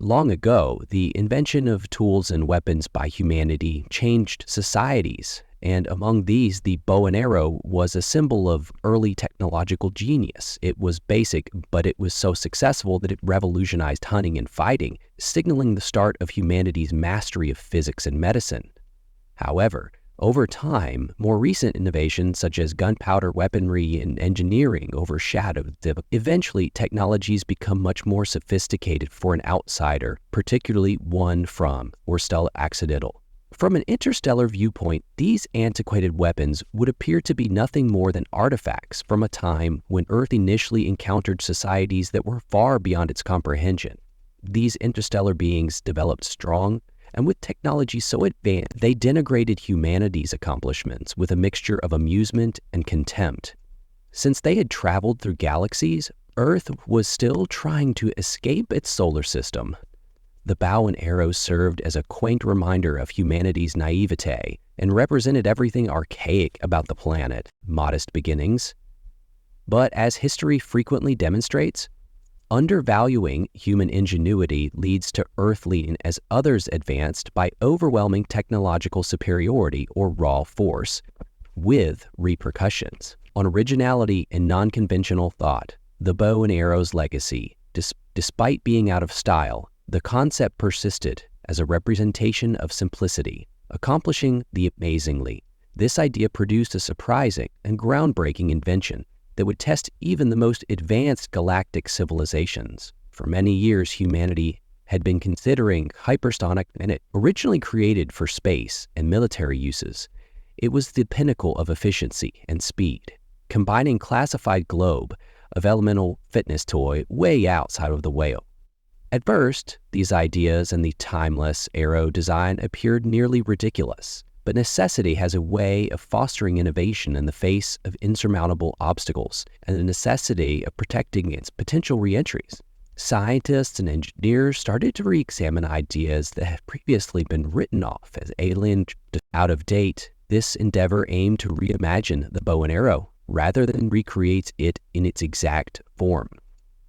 Long ago, the invention of tools and weapons by humanity changed societies, and among these, the bow and arrow was a symbol of early technological genius. It was basic, but it was so successful that it revolutionized hunting and fighting, signaling the start of humanity's mastery of physics and medicine. However, over time, more recent innovations such as gunpowder weaponry and engineering overshadowed them. Eventually, technologies become much more sophisticated for an outsider, particularly one from or still accidental. From an interstellar viewpoint, these antiquated weapons would appear to be nothing more than artifacts from a time when Earth initially encountered societies that were far beyond its comprehension. These interstellar beings developed strong, and with technology so advanced, they denigrated humanity's accomplishments with a mixture of amusement and contempt. Since they had traveled through galaxies, Earth was still trying to escape its solar system. The bow and arrow served as a quaint reminder of humanity's naivete and represented everything archaic about the planet, modest beginnings. But as history frequently demonstrates, undervaluing human ingenuity leads to earthling as others advanced by overwhelming technological superiority or raw force, with repercussions on originality and non-conventional thought. The bow and arrow's legacy, despite being out of style, the concept persisted as a representation of simplicity, accomplishing the amazingly. This idea produced a surprising and groundbreaking invention that would test even the most advanced galactic civilizations. For many years, humanity had been considering hypersonic, and it originally created for space and military uses. It was the pinnacle of efficiency and speed, combining classified globe of elemental fitness toy way outside of the whale. At first, these ideas and the timeless arrow design appeared nearly ridiculous. But necessity has a way of fostering innovation in the face of insurmountable obstacles and the necessity of protecting against potential reentries. Scientists and engineers started to re-examine ideas that had previously been written off as alien, out of date. This endeavor aimed to reimagine the bow and arrow rather than recreate it in its exact form.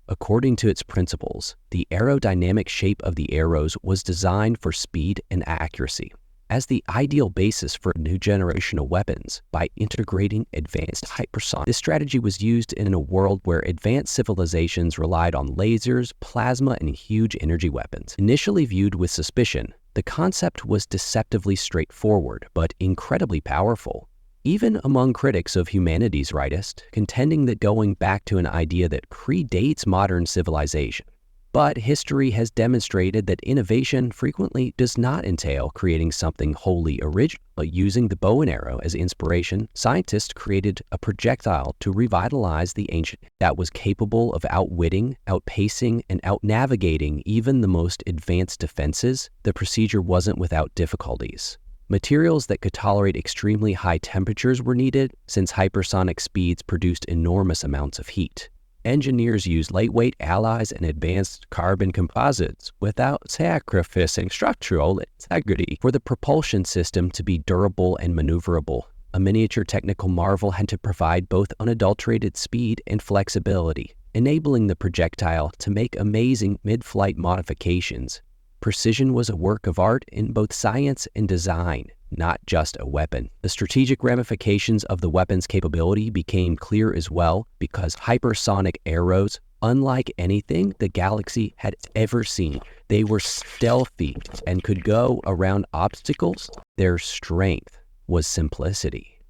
According to its principles, the aerodynamic shape of the arrows was designed for speed and accuracy. As the ideal basis for a new generation of weapons by integrating advanced hypersonic. This strategy was used in a world where advanced civilizations relied on lasers, plasma, and huge energy weapons. Initially viewed with suspicion, the concept was deceptively straightforward but incredibly powerful. Even among critics of humanity's rightist, contending that going back to an idea that predates modern civilization. But history has demonstrated that innovation frequently does not entail creating something wholly original. But using the bow and arrow as inspiration, scientists created a projectile to revitalize the ancient that was capable of outwitting, outpacing, and outnavigating even the most advanced defenses. The procedure wasn't without difficulties. Materials that could tolerate extremely high temperatures were needed, since hypersonic speeds produced enormous amounts of heat. Engineers used lightweight alloys and advanced carbon composites without sacrificing structural integrity for the propulsion system to be durable and maneuverable. A miniature technical marvel had to provide both unadulterated speed and flexibility, enabling the projectile to make amazing mid-flight modifications. Precision was a work of art in both science and design, not just a weapon. The strategic ramifications of the weapon's capability became clear as well, because hypersonic arrows, unlike anything the galaxy had ever seen, they were stealthy and could go around obstacles. Their strength was simplicity.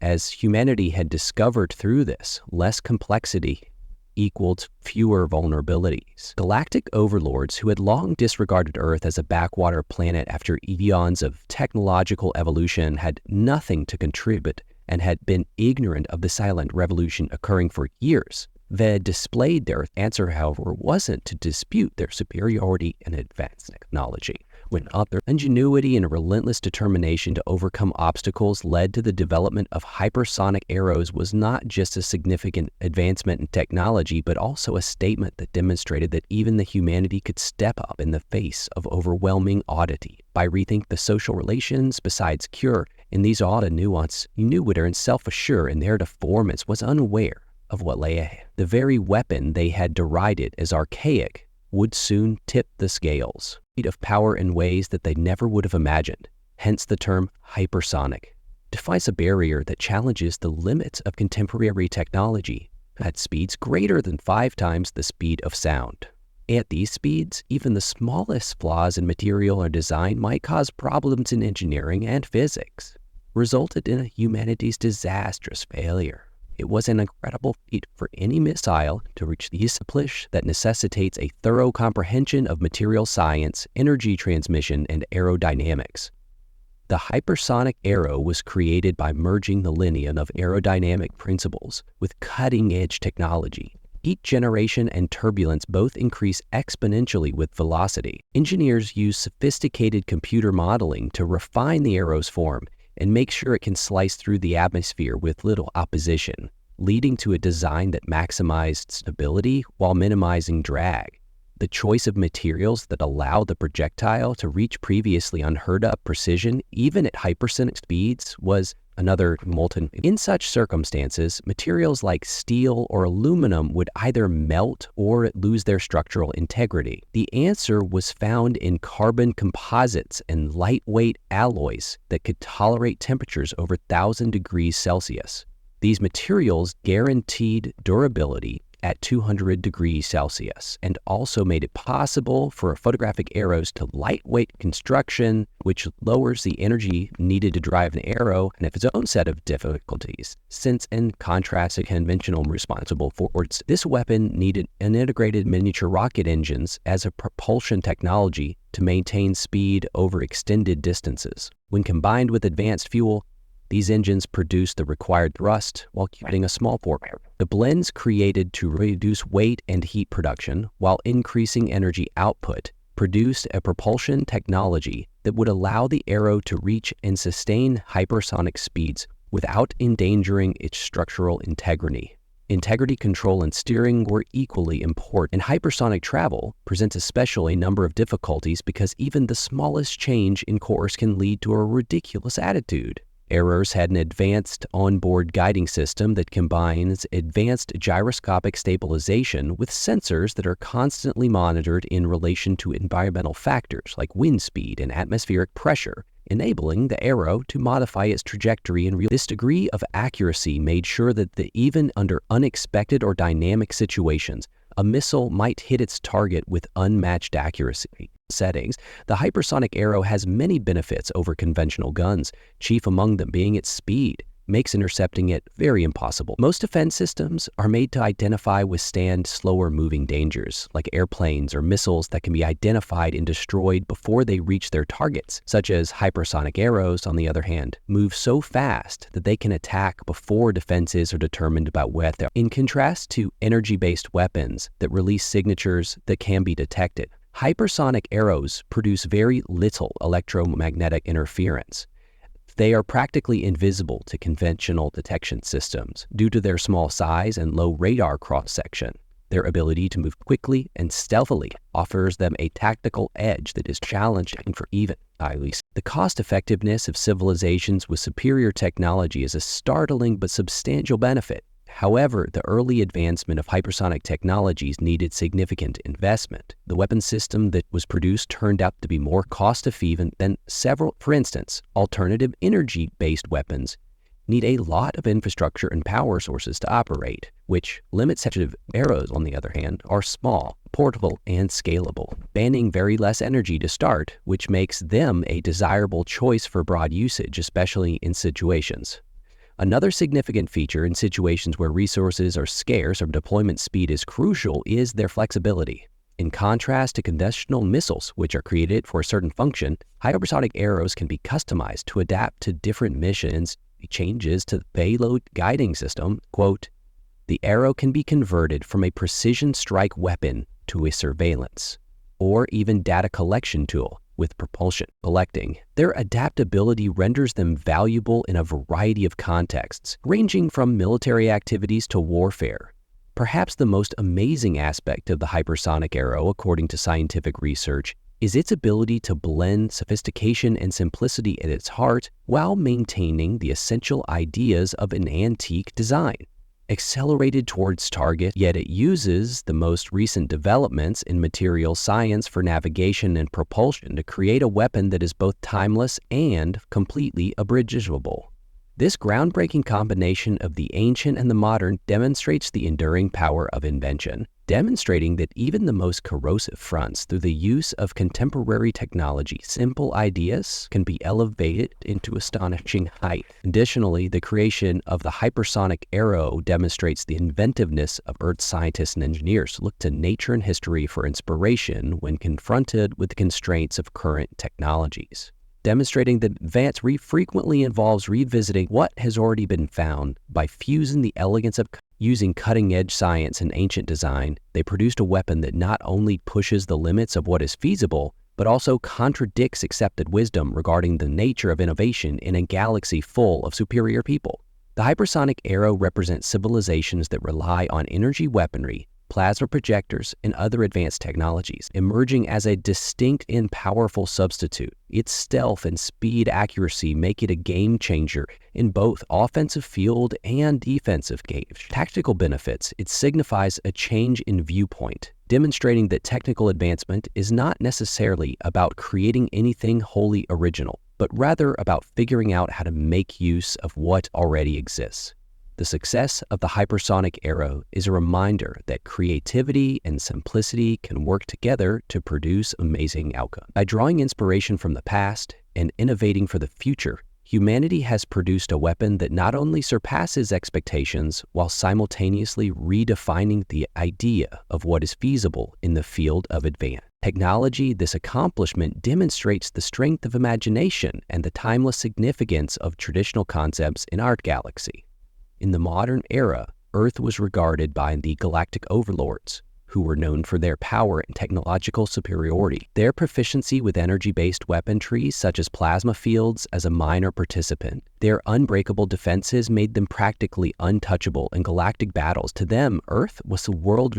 As humanity had discovered through this, less complexity equaled fewer vulnerabilities. Galactic overlords who had long disregarded Earth as a backwater planet after eons of technological evolution had nothing to contribute and had been ignorant of the silent revolution occurring for years. They displayed their answer, however, wasn't to dispute their superiority in advanced technology. When other ingenuity and relentless determination to overcome obstacles led to the development of hypersonic arrows was not just a significant advancement in technology, but also a statement that demonstrated that even the humanity could step up in the face of overwhelming oddity. By rethink the social relations besides cure, in these odd nuance, ingenuity and self-assure in their performance was unaware of what lay ahead. The very weapon they had derided as archaic would soon tip the scales of power in ways that they never would have imagined. Hence the term hypersonic defines a barrier that challenges the limits of contemporary technology at speeds greater than 5 times the speed of sound. At these speeds, even the smallest flaws in material or design might cause problems in engineering and physics, resulted in humanity's disastrous failure. It was an incredible feat for any missile to reach the accomplishment that necessitates a thorough comprehension of material science, energy transmission, and aerodynamics. The hypersonic arrow was created by merging the lineage of aerodynamic principles with cutting-edge technology. Heat generation and turbulence both increase exponentially with velocity. Engineers use sophisticated computer modeling to refine the arrow's form and make sure it can slice through the atmosphere with little opposition, leading to a design that maximized stability while minimizing drag. The choice of materials that allow the projectile to reach previously unheard of precision, even at hypersonic speeds, was another molten. In such circumstances, materials like steel or aluminum would either melt or lose their structural integrity. The answer was found in carbon composites and lightweight alloys that could tolerate temperatures over 1,000 degrees Celsius. These materials guaranteed durability at 200 degrees Celsius and also made it possible for photographic arrows to lightweight construction, which lowers the energy needed to drive an arrow and have its own set of difficulties. Since, in contrast to conventional responsible forwards, this weapon needed an integrated miniature rocket engines as a propulsion technology to maintain speed over extended distances. When combined with advanced fuel, these engines produce the required thrust while keeping a small forward. The blends created to reduce weight and heat production while increasing energy output produced a propulsion technology that would allow the arrow to reach and sustain hypersonic speeds without endangering its structural integrity. Integrity control and steering were equally important, and hypersonic travel presents especially a number of difficulties because even the smallest change in course can lead to a ridiculous attitude. Arrows had an advanced onboard guiding system that combines advanced gyroscopic stabilization with sensors that are constantly monitored in relation to environmental factors like wind speed and atmospheric pressure, enabling the arrow to modify its trajectory in real. This degree of accuracy made sure that even under unexpected or dynamic situations, a missile might hit its target with unmatched accuracy. Settings, the hypersonic arrow has many benefits over conventional guns, chief among them being its speed, makes intercepting it very impossible. Most defense systems are made to withstand slower moving dangers, like airplanes or missiles that can be identified and destroyed before they reach their targets, such as hypersonic arrows, on the other hand, move so fast that they can attack before defenses are determined about where they are. In contrast to energy-based weapons that release signatures that can be detected, hypersonic arrows produce very little electromagnetic interference. They are practically invisible to conventional detection systems due to their small size and low radar cross-section. Their ability to move quickly and stealthily offers them a tactical edge that is challenging for even pilots. The cost-effectiveness of civilizations with superior technology is a startling but substantial benefit. However, the early advancement of hypersonic technologies needed significant investment. The weapon system that was produced turned out to be more cost-effective than several. For instance, alternative energy-based weapons need a lot of infrastructure and power sources to operate, which limits such arrows, on the other hand, are small, portable, and scalable, banning very less energy to start, which makes them a desirable choice for broad usage, especially in situations. Another significant feature in situations where resources are scarce or deployment speed is crucial is their flexibility. In contrast to conventional missiles, which are created for a certain function, hypersonic arrows can be customized to adapt to different missions. Changes to the payload guiding system, quote, the arrow can be converted from a precision strike weapon to a surveillance or even data collection tool with propulsion collecting. Their adaptability renders them valuable in a variety of contexts, ranging from military activities to warfare. Perhaps the most amazing aspect of the hypersonic arrow, according to scientific research, is its ability to blend sophistication and simplicity at its heart while maintaining the essential ideas of an antique design. accelerated towards target, yet it uses the most recent developments in material science for navigation and propulsion to create a weapon that is both timeless and completely abridgeable. This groundbreaking combination of the ancient and the modern demonstrates the enduring power of invention, demonstrating that even the most corrosive fronts, through the use of contemporary technology, simple ideas can be elevated into astonishing height. Additionally, the creation of the hypersonic arrow demonstrates the inventiveness of Earth's scientists and engineers who look to nature and history for inspiration when confronted with the constraints of current technologies, demonstrating that advance frequently involves revisiting what has already been found. By fusing the elegance of using cutting-edge science and ancient design, they produced a weapon that not only pushes the limits of what is feasible, but also contradicts accepted wisdom regarding the nature of innovation in a galaxy full of superior people. The hypersonic arrow represents civilizations that rely on energy weaponry, plasma projectors, and other advanced technologies, emerging as a distinct and powerful substitute. Its stealth and speed accuracy make it a game changer in both offensive field and defensive game. Tactical benefits: it signifies a change in viewpoint, demonstrating that technical advancement is not necessarily about creating anything wholly original, but rather about figuring out how to make use of what already exists. The success of the hypersonic arrow is a reminder that creativity and simplicity can work together to produce amazing outcomes. By drawing inspiration from the past and innovating for the future, humanity has produced a weapon that not only surpasses expectations while simultaneously redefining the idea of what is feasible in the field of advanced technology. This accomplishment demonstrates the strength of imagination and the timeless significance of traditional concepts in our galaxy. In the modern era, Earth was regarded by the Galactic Overlords, who were known for their power and technological superiority. Their proficiency with energy-based weaponry, such as plasma fields, as a minor participant. Their unbreakable defenses made them practically untouchable in galactic battles. To them, Earth was a world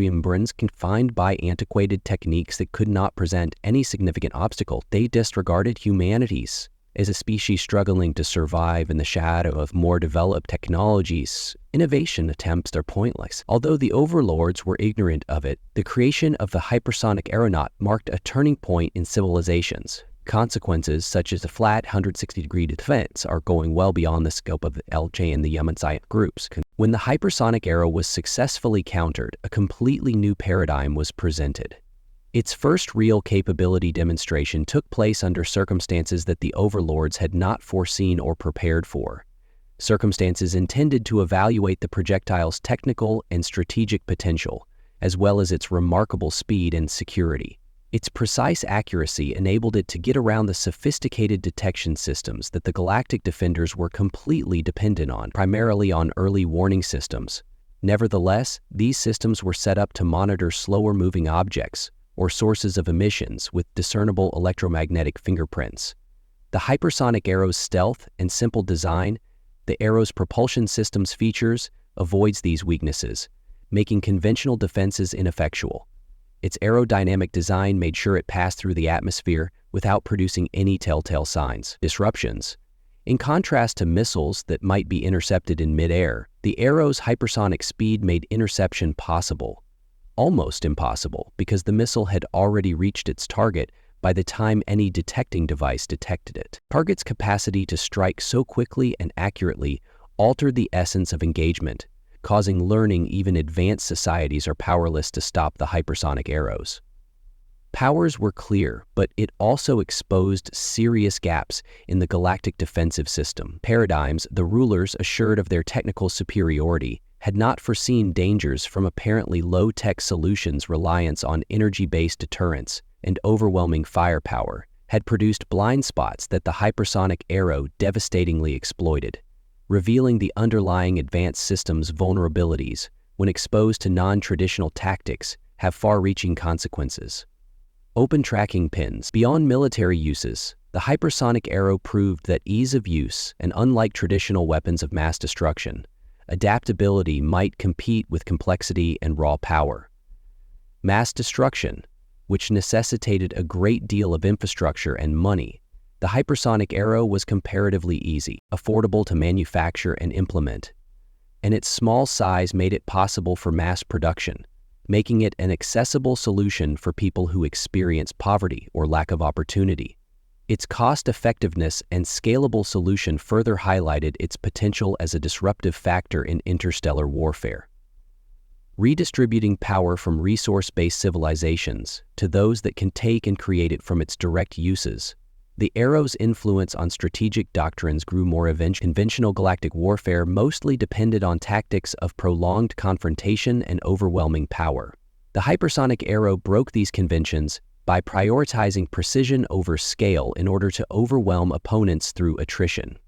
confined by antiquated techniques that could not present any significant obstacle. They disregarded humanity's as a species struggling to survive in the shadow of more developed technologies. Innovation attempts are pointless. Although the Overlords were ignorant of it, the creation of the hypersonic aeronaut marked a turning point in civilizations. Consequences such as a flat 160-degree defense are going well beyond the scope of the LJ and the Yamansai groups. When the hypersonic arrow was successfully countered, a completely new paradigm was presented. Its first real capability demonstration took place under circumstances that the Overlords had not foreseen or prepared for. Circumstances intended to evaluate the projectile's technical and strategic potential, as well as its remarkable speed and security. Its precise accuracy enabled it to get around the sophisticated detection systems that the Galactic defenders were completely dependent on, primarily on early warning systems. Nevertheless, these systems were set up to monitor slower-moving objects or sources of emissions with discernible electromagnetic fingerprints. The hypersonic arrow's stealth and simple design, the arrow's propulsion system's features, avoids these weaknesses, making conventional defenses ineffectual. Its aerodynamic design made sure it passed through the atmosphere without producing any telltale signs. Disruptions. In contrast to missiles that might be intercepted in midair, the arrow's hypersonic speed made interception possible. Almost impossible, because the missile had already reached its target by the time any detecting device detected it. Target's capacity to strike so quickly and accurately altered the essence of engagement, causing learning even advanced societies are powerless to stop the hypersonic arrows. Powers were clear, but it also exposed serious gaps in the galactic defensive system. Paradigms, the rulers assured of their technical superiority, had not foreseen dangers from apparently low-tech solutions. Reliance on energy-based deterrence and overwhelming firepower had produced blind spots that the hypersonic arrow devastatingly exploited, revealing the underlying advanced system's vulnerabilities when exposed to non-traditional tactics have far-reaching consequences. Open tracking pins. Beyond military uses, the hypersonic arrow proved that ease of use, and unlike traditional weapons of mass destruction, adaptability might compete with complexity and raw power. Mass destruction, which necessitated a great deal of infrastructure and money, the hypersonic arrow was comparatively easy, affordable to manufacture and implement. and its small size made it possible for mass production, making it an accessible solution for people who experience poverty or lack of opportunity. Its cost-effectiveness and scalable solution further highlighted its potential as a disruptive factor in interstellar warfare. Redistributing power from resource-based civilizations to those that can take and create it from its direct uses, the Arrow's influence on strategic doctrines grew more conventional galactic warfare mostly depended on tactics of prolonged confrontation and overwhelming power. The hypersonic arrow broke these conventions by prioritizing precision over scale in order to overwhelm opponents through attrition.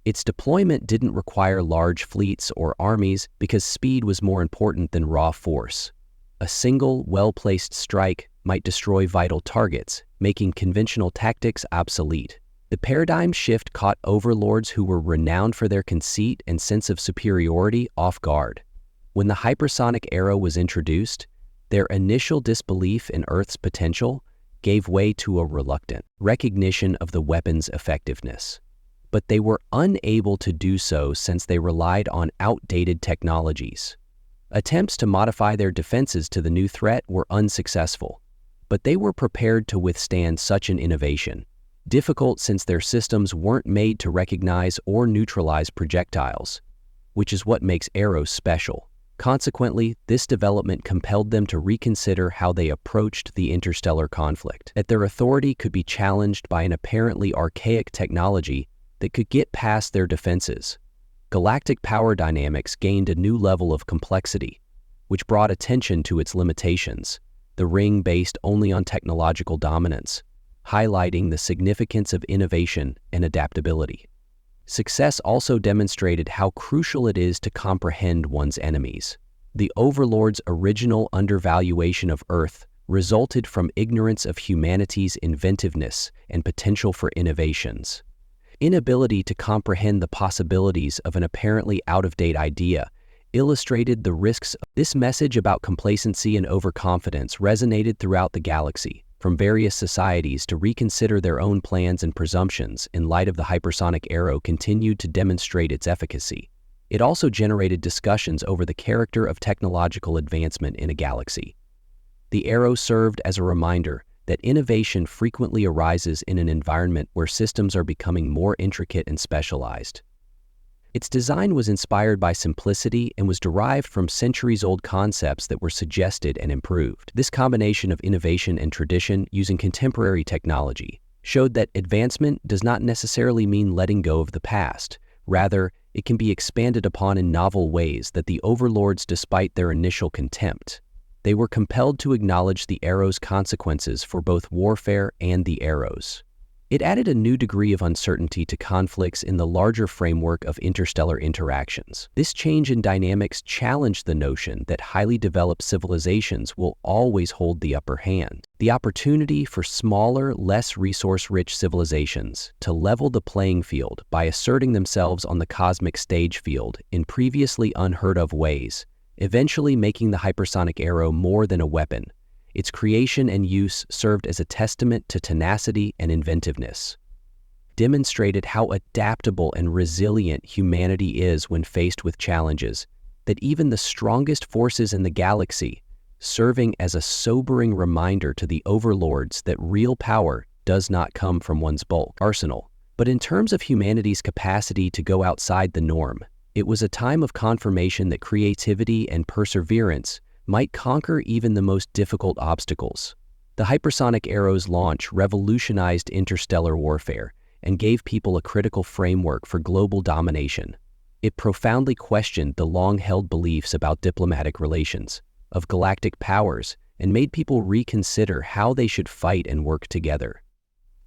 Its deployment didn't require large fleets or armies because speed was more important than raw force. A single, well-placed strike might destroy vital targets, making conventional tactics obsolete. The paradigm shift caught overlords who were renowned for their conceit and sense of superiority off guard. When the hypersonic arrow was introduced, their initial disbelief in Earth's potential gave way to a reluctant recognition of the weapon's effectiveness. But they were unable to do so since they relied on outdated technologies. Attempts to modify their defenses to the new threat were unsuccessful, but they were prepared to withstand such an innovation, difficult since their systems weren't made to recognize or neutralize projectiles, which is what makes arrows special. Consequently, this development compelled them to reconsider how they approached the interstellar conflict. That their authority could be challenged by an apparently archaic technology that could get past their defenses. Galactic power dynamics gained a new level of complexity, which brought attention to its limitations, the ring based only on technological dominance, highlighting the significance of innovation and adaptability. Success also demonstrated how crucial it is to comprehend one's enemies. The Overlords' original undervaluation of Earth resulted from ignorance of humanity's inventiveness and potential for innovations. Inability to comprehend the possibilities of an apparently out-of-date idea illustrated the risks. This message about complacency and overconfidence resonated throughout the galaxy, from various societies to reconsider their own plans and presumptions in light of the hypersonic arrow continued to demonstrate its efficacy. It also generated discussions over the character of technological advancement in a galaxy. The arrow served as a reminder that innovation frequently arises in an environment where systems are becoming more intricate and specialized. Its design was inspired by simplicity and was derived from centuries-old concepts that were suggested and improved. This combination of innovation and tradition using contemporary technology showed that advancement does not necessarily mean letting go of the past. Rather, it can be expanded upon in novel ways that the Overlords, despite their initial contempt, they were compelled to acknowledge the arrow's consequences for both warfare and the arrows. It added a new degree of uncertainty to conflicts in the larger framework of interstellar interactions. This change in dynamics challenged the notion that highly developed civilizations will always hold the upper hand. The opportunity for smaller, less resource-rich civilizations to level the playing field by asserting themselves on the cosmic stage field in previously unheard-of ways, eventually making the hypersonic arrow more than a weapon. Its creation and use served as a testament to tenacity and inventiveness, demonstrated how adaptable and resilient humanity is when faced with challenges, that even the strongest forces in the galaxy, serving as a sobering reminder to the Overlords that real power does not come from one's bulk arsenal, but in terms of humanity's capacity to go outside the norm. It was a time of confirmation that creativity and perseverance might conquer even the most difficult obstacles. The hypersonic arrow's launch revolutionized interstellar warfare and gave people a critical framework for global domination. It profoundly questioned the long-held beliefs about diplomatic relations, of galactic powers, and made people reconsider how they should fight and work together.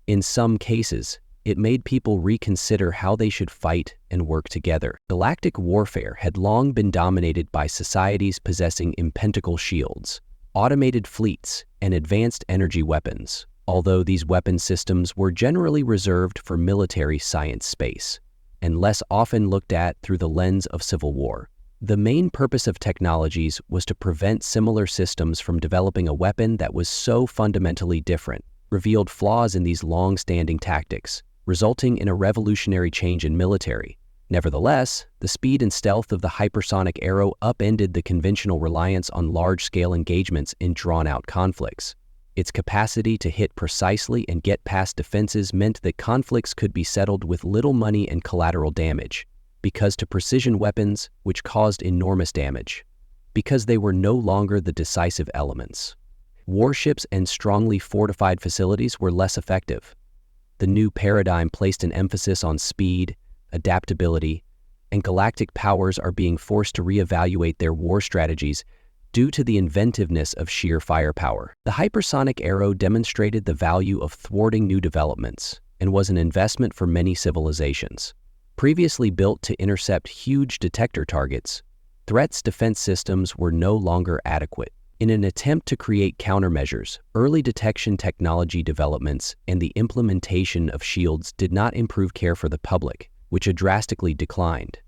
In some cases, it made people reconsider how they should fight and work together. Galactic warfare had long been dominated by societies possessing impenetrable shields, automated fleets, and advanced energy weapons, although these weapon systems were generally reserved for military science space, and less often looked at through the lens of civil war. The main purpose of technologies was to prevent similar systems from developing a weapon that was so fundamentally different, revealed flaws in these long-standing tactics, resulting in a revolutionary change in military, Nevertheless, the speed and stealth of the hypersonic arrow upended the conventional reliance on large-scale engagements in drawn-out conflicts. Its capacity to hit precisely and get past defenses meant that conflicts could be settled with little money and collateral damage, because to precision weapons, which caused enormous damage, because they were no longer the decisive elements. Warships and strongly fortified facilities were less effective. The new paradigm placed an emphasis on speed, adaptability, and galactic powers are being forced to reevaluate their war strategies due to the inventiveness of sheer firepower. The hypersonic arrow demonstrated the value of thwarting new developments and was an investment for many civilizations. Previously built to intercept huge detector targets, threats defense systems were no longer adequate. In an attempt to create countermeasures, early detection technology developments and the implementation of shields did not improve care for the public, which had drastically declined.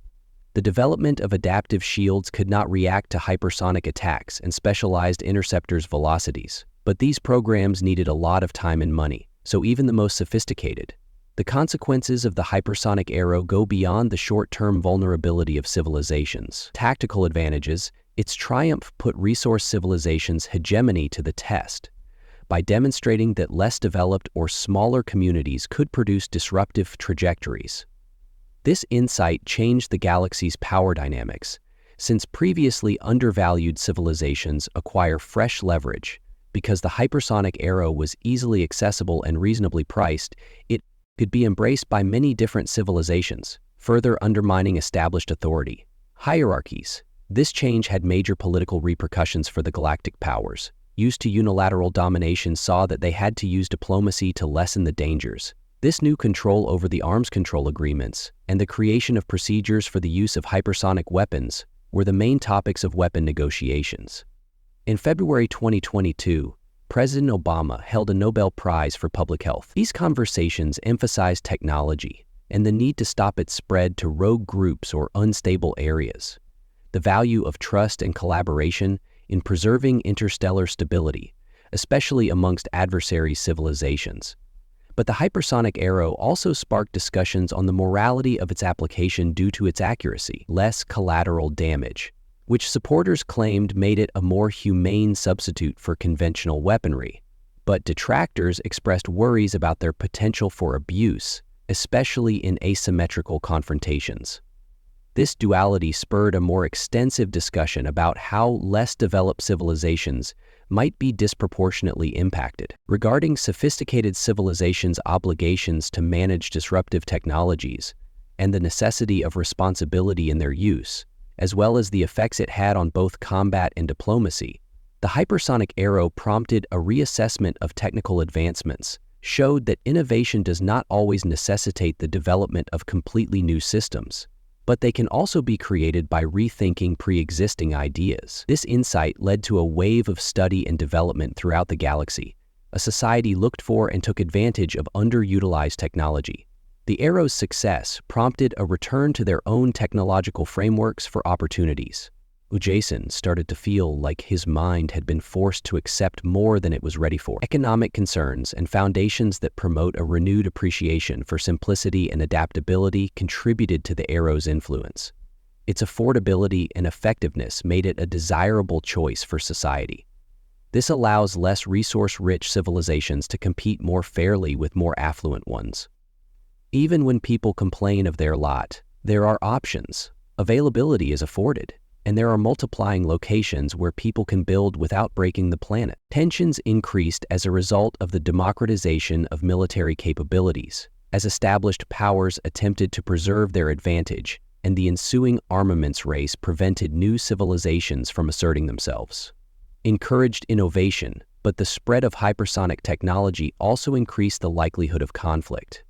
The development of adaptive shields could not react to hypersonic attacks and specialized interceptors' velocities, but these programs needed a lot of time and money, so even the most sophisticated. The consequences of the hypersonic arrow go beyond the short-term vulnerability of civilizations. Tactical advantages, its triumph put resource civilizations' hegemony to the test by demonstrating that less developed or smaller communities could produce disruptive trajectories. This insight changed the galaxy's power dynamics, since previously undervalued civilizations acquire fresh leverage. Because the hypersonic arrow was easily accessible and reasonably priced, it could be embraced by many different civilizations, further undermining established authority. Hierarchies. This change had major political repercussions for the galactic powers. Used to unilateral domination saw that they had to use diplomacy to lessen the dangers. This new control over the arms control agreements and the creation of procedures for the use of hypersonic weapons were the main topics of weapon negotiations. In February 2022, President Obama held a Nobel Prize for Public Health. These conversations emphasized technology and the need to stop its spread to rogue groups or unstable areas, the value of trust and collaboration in preserving interstellar stability, especially amongst adversary civilizations. But the hypersonic arrow also sparked discussions on the morality of its application due to its accuracy, less collateral damage, which supporters claimed made it a more humane substitute for conventional weaponry. But detractors expressed worries about their potential for abuse, especially in asymmetrical confrontations. This duality spurred a more extensive discussion about how less developed civilizations might be disproportionately impacted. Regarding sophisticated civilizations' obligations to manage disruptive technologies and the necessity of responsibility in their use, as well as the effects it had on both combat and diplomacy, the hypersonic arrow prompted a reassessment of technical advancements, showed that innovation does not always necessitate the development of completely new systems, but they can also be created by rethinking pre-existing ideas. This insight led to a wave of study and development throughout the galaxy. A society looked for and took advantage of underutilized technology. The arrow's success prompted a return to their own technological frameworks for opportunities. Jason started to feel like his mind had been forced to accept more than it was ready for. Economic concerns and foundations that promote a renewed appreciation for simplicity and adaptability contributed to the arrow's influence. Its affordability and effectiveness made it a desirable choice for society. This allows less resource-rich civilizations to compete more fairly with more affluent ones. Even when people complain of their lot, there are options. Availability is afforded, and there are multiplying locations where people can build without breaking the planet. Tensions increased as a result of the democratization of military capabilities, as established powers attempted to preserve their advantage, and the ensuing armaments race prevented new civilizations from asserting themselves. Encouraged innovation, but the spread of hypersonic technology also increased the likelihood of conflict,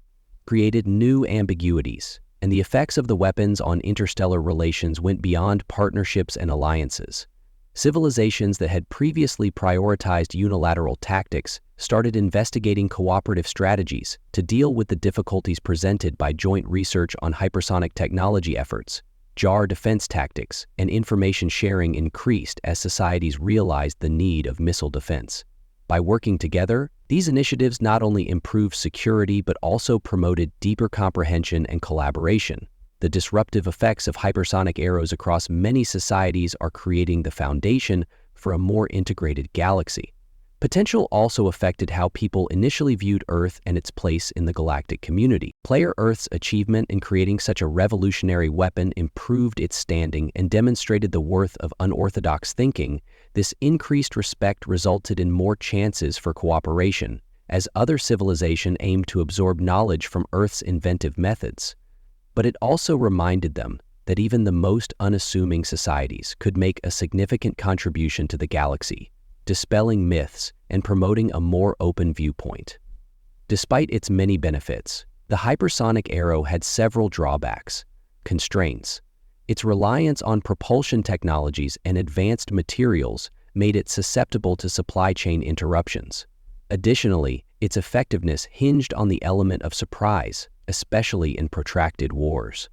created new ambiguities, and the effects of the weapons on interstellar relations went beyond partnerships and alliances. Civilizations that had previously prioritized unilateral tactics started investigating cooperative strategies to deal with the difficulties presented by joint research on hypersonic technology efforts. JAR defense tactics and information sharing increased as societies realized the need of missile defense. By working together, these initiatives not only improved security but also promoted deeper comprehension and collaboration. the disruptive effects of hypersonic arrows across many societies are creating the foundation for a more integrated galaxy. Potential also affected how people initially viewed Earth and its place in the galactic community. Player Earth's achievement in creating such a revolutionary weapon improved its standing and demonstrated the worth of unorthodox thinking. This increased respect resulted in more chances for cooperation, as other civilizations aimed to absorb knowledge from Earth's inventive methods. But it also reminded them that even the most unassuming societies could make a significant contribution to the galaxy, dispelling myths and promoting a more open viewpoint. Despite its many benefits, the hypersonic arrow had several drawbacks, constraints. Its reliance on propulsion technologies and advanced materials made it susceptible to supply chain interruptions. Additionally, its effectiveness hinged on the element of surprise, especially in protracted wars.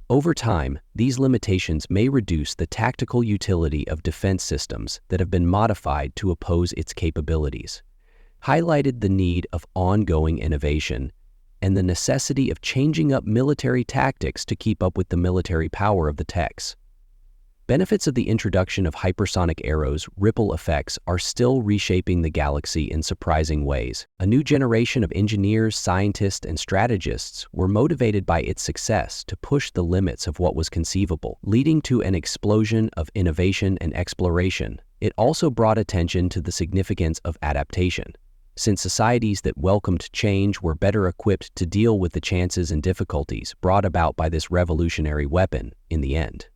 Over time, these limitations may reduce the tactical utility of defense systems that have been modified to oppose its capabilities, highlighted the need of ongoing innovation and the necessity of changing up military tactics to keep up with the military power of the techs. Benefits of the introduction of hypersonic arrows' ripple effects are still reshaping the galaxy in surprising ways. A new generation of engineers, scientists, and strategists were motivated by its success to push the limits of what was conceivable, leading to an explosion of innovation and exploration. It also brought attention to the significance of adaptation, since societies that welcomed change were better equipped to deal with the chances and difficulties brought about by this revolutionary weapon in the end.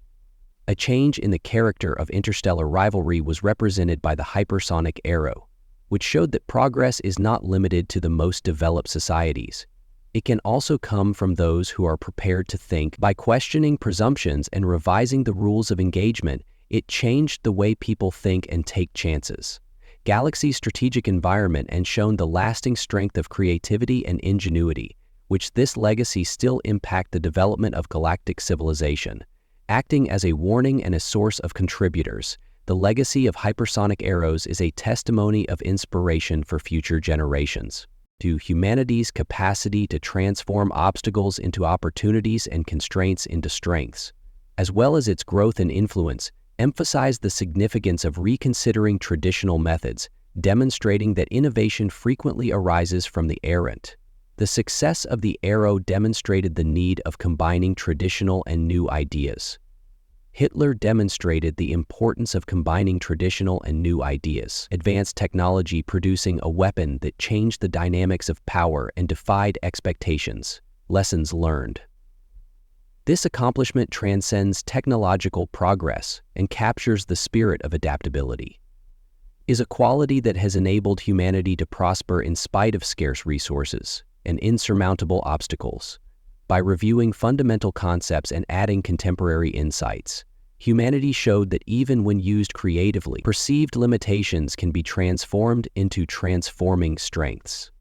A change in the character of interstellar rivalry was represented by the hypersonic arrow, which showed that progress is not limited to the most developed societies. It can also come from those who are prepared to think. By questioning presumptions and revising the rules of engagement, it changed the way people think and take chances. Galaxy's strategic environment and shown the lasting strength of creativity and ingenuity, which this legacy still impact the development of galactic civilization. Acting as a warning and a source of contributors, the legacy of hypersonic arrows is a testimony of inspiration for future generations. To humanity's capacity to transform obstacles into opportunities and constraints into strengths, as well as its growth and influence, emphasize the significance of reconsidering traditional methods, demonstrating that innovation frequently arises from the errant. The success of the arrow demonstrated the need of combining traditional and new ideas. Hitler demonstrated the importance of combining traditional and new ideas, advanced technology producing a weapon that changed the dynamics of power and defied expectations. Lessons learned. This accomplishment transcends technological progress and captures the spirit of adaptability. Is a quality that has enabled humanity to prosper in spite of scarce resources and insurmountable obstacles. By reviewing fundamental concepts and adding contemporary insights, humanity showed that even when used creatively, perceived limitations can be transformed into transforming strengths.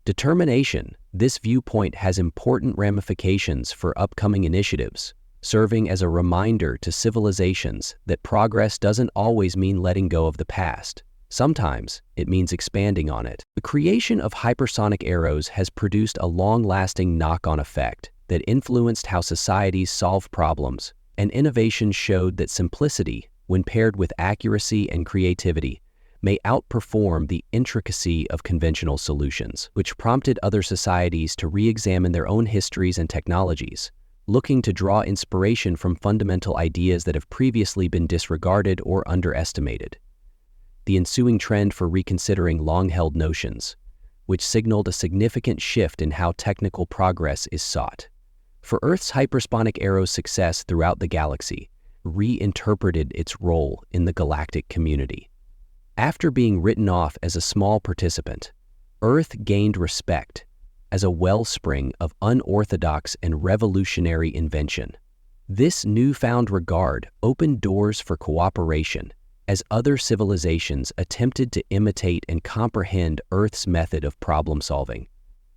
Determination. This viewpoint has important ramifications for upcoming initiatives, serving as a reminder to civilizations that progress doesn't always mean letting go of the past. Sometimes it means expanding on it. The creation of hypersonic arrows has produced a long-lasting knock-on effect that influenced how societies solve problems, and innovation showed that simplicity, when paired with accuracy and creativity, may outperform the intricacy of conventional solutions, which prompted other societies to re-examine their own histories and technologies, looking to draw inspiration from fundamental ideas that have previously been disregarded or underestimated. The ensuing trend for reconsidering long-held notions, which signaled a significant shift in how technical progress is sought. For Earth's hypersonic arrow's success throughout the galaxy reinterpreted its role in the galactic community. After being written off as a small participant, Earth gained respect as a wellspring of unorthodox and revolutionary invention. This newfound regard opened doors for cooperation as other civilizations attempted to imitate and comprehend Earth's method of problem-solving,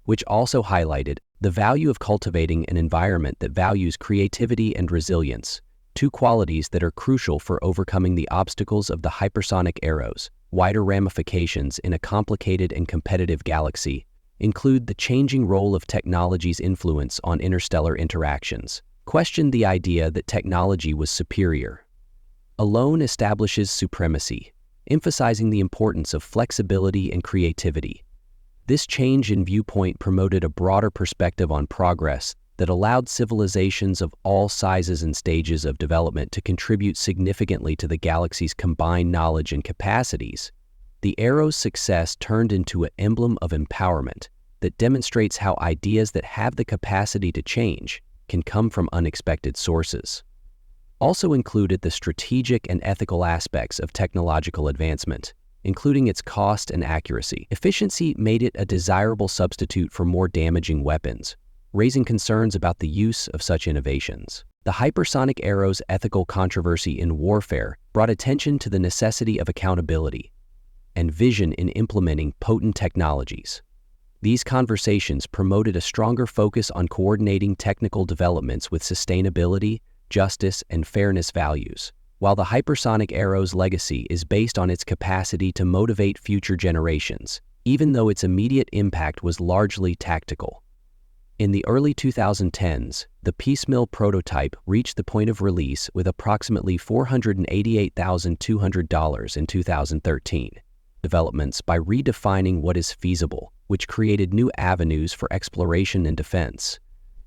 which also highlighted the value of cultivating an environment that values creativity and resilience, two qualities that are crucial for overcoming the obstacles of the hypersonic arrows. Wider ramifications in a complicated and competitive galaxy include the changing role of technology's influence on interstellar interactions. questioned the idea that technology was superior. Alone establishes supremacy, emphasizing the importance of flexibility and creativity. This change in viewpoint promoted a broader perspective on progress that allowed civilizations of all sizes and stages of development to contribute significantly to the galaxy's combined knowledge and capacities. The Arrow's success turned into an emblem of empowerment that demonstrates how ideas that have the capacity to change can come from unexpected sources. Also included the strategic and ethical aspects of technological advancement, including its cost and accuracy. Efficiency made it a desirable substitute for more damaging weapons, raising concerns about the use of such innovations. The hypersonic arrow's ethical controversy in warfare brought attention to the necessity of accountability and vision in implementing potent technologies. These conversations promoted a stronger focus on coordinating technical developments with sustainability, justice, and fairness values. While the hypersonic arrow's legacy is based on its capacity to motivate future generations, even though its immediate impact was largely tactical. In the early 2010s, the piecemeal prototype reached the point of release with approximately $488,200 in 2013. Developments by redefining what is feasible, which created new avenues for exploration and defense.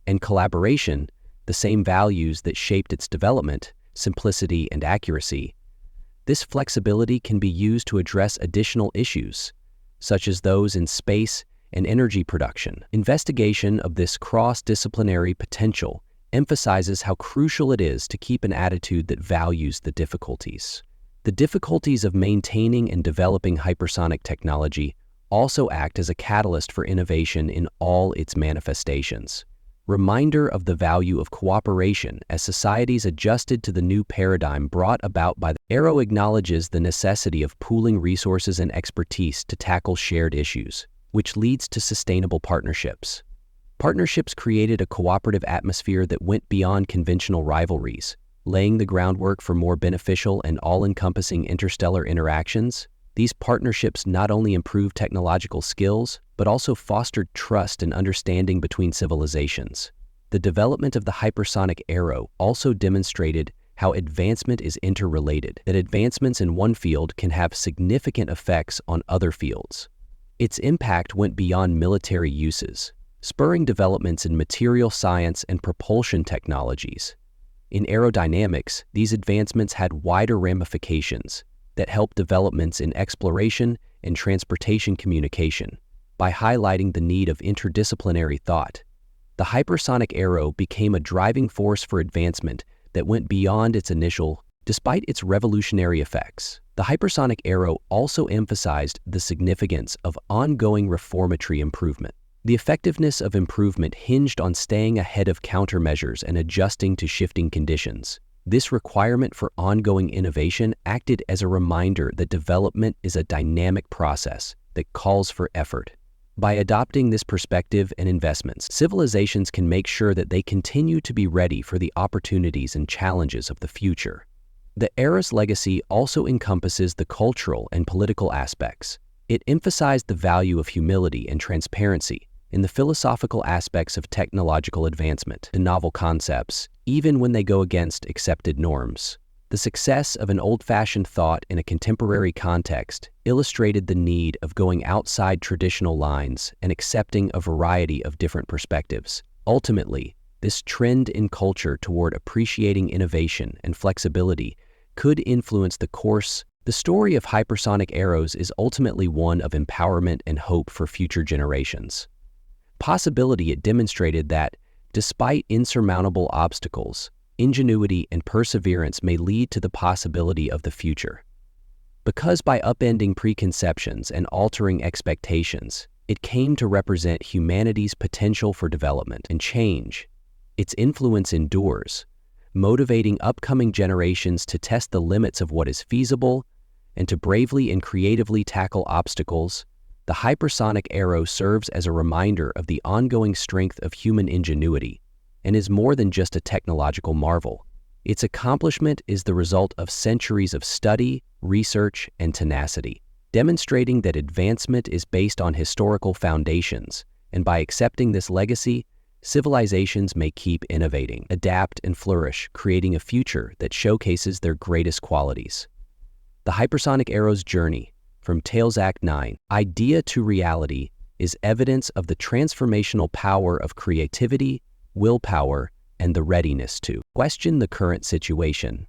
And collaboration, the same values that shaped its development, simplicity and accuracy. This flexibility can be used to address additional issues, such as those in space and energy production. Investigation of this cross-disciplinary potential emphasizes how crucial it is to keep an attitude that values the difficulties. The difficulties of maintaining and developing hypersonic technology also act as a catalyst for innovation in all its manifestations. Reminder of the value of cooperation as societies adjusted to the new paradigm brought about by the Arrow acknowledges the necessity of pooling resources and expertise to tackle shared issues, which leads to sustainable partnerships. Partnerships created a cooperative atmosphere that went beyond conventional rivalries, laying the groundwork for more beneficial and all-encompassing interstellar interactions. These partnerships not only improved technological skills, but also fostered trust and understanding between civilizations. The development of the hypersonic arrow also demonstrated how advancement is interrelated, that advancements in one field can have significant effects on other fields. Its impact went beyond military uses, spurring developments in material science and propulsion technologies. In aerodynamics, these advancements had wider ramifications that helped developments in exploration and transportation communication. By highlighting the need of interdisciplinary thought, the hypersonic arrow became a driving force for advancement that went beyond its initial. Despite its revolutionary effects, the hypersonic arrow also emphasized the significance of ongoing reformatory improvement. The effectiveness of improvement hinged on staying ahead of countermeasures and adjusting to shifting conditions. This requirement for ongoing innovation acted as a reminder that development is a dynamic process that calls for effort. By adopting this perspective and investments, civilizations can make sure that they continue to be ready for the opportunities and challenges of the future. The era's legacy also encompasses the cultural and political aspects. It emphasized the value of humility and transparency in the philosophical aspects of technological advancement and novel concepts, even when they go against accepted norms. The success of an old-fashioned thought in a contemporary context illustrated the need of going outside traditional lines and accepting a variety of different perspectives. Ultimately, this trend in culture toward appreciating innovation and flexibility could influence the course. The story of hypersonic arrows is ultimately one of empowerment and hope for future generations. Possibility, it demonstrated that, despite insurmountable obstacles, ingenuity and perseverance may lead to the possibility of the future. Because by upending preconceptions and altering expectations, it came to represent humanity's potential for development and change. Its influence endures, motivating upcoming generations to test the limits of what is feasible and to bravely and creatively tackle obstacles. The hypersonic arrow serves as a reminder of the ongoing strength of human ingenuity and is more than just a technological marvel. Its accomplishment is the result of centuries of study, research, and tenacity, demonstrating that advancement is based on historical foundations, and by accepting this legacy, civilizations may keep innovating, adapt, and flourish, creating a future that showcases their greatest qualities. The hypersonic arrow's journey, from Tails Act 9, idea to reality, is evidence of the transformational power of creativity, willpower, and the readiness to question the current situation.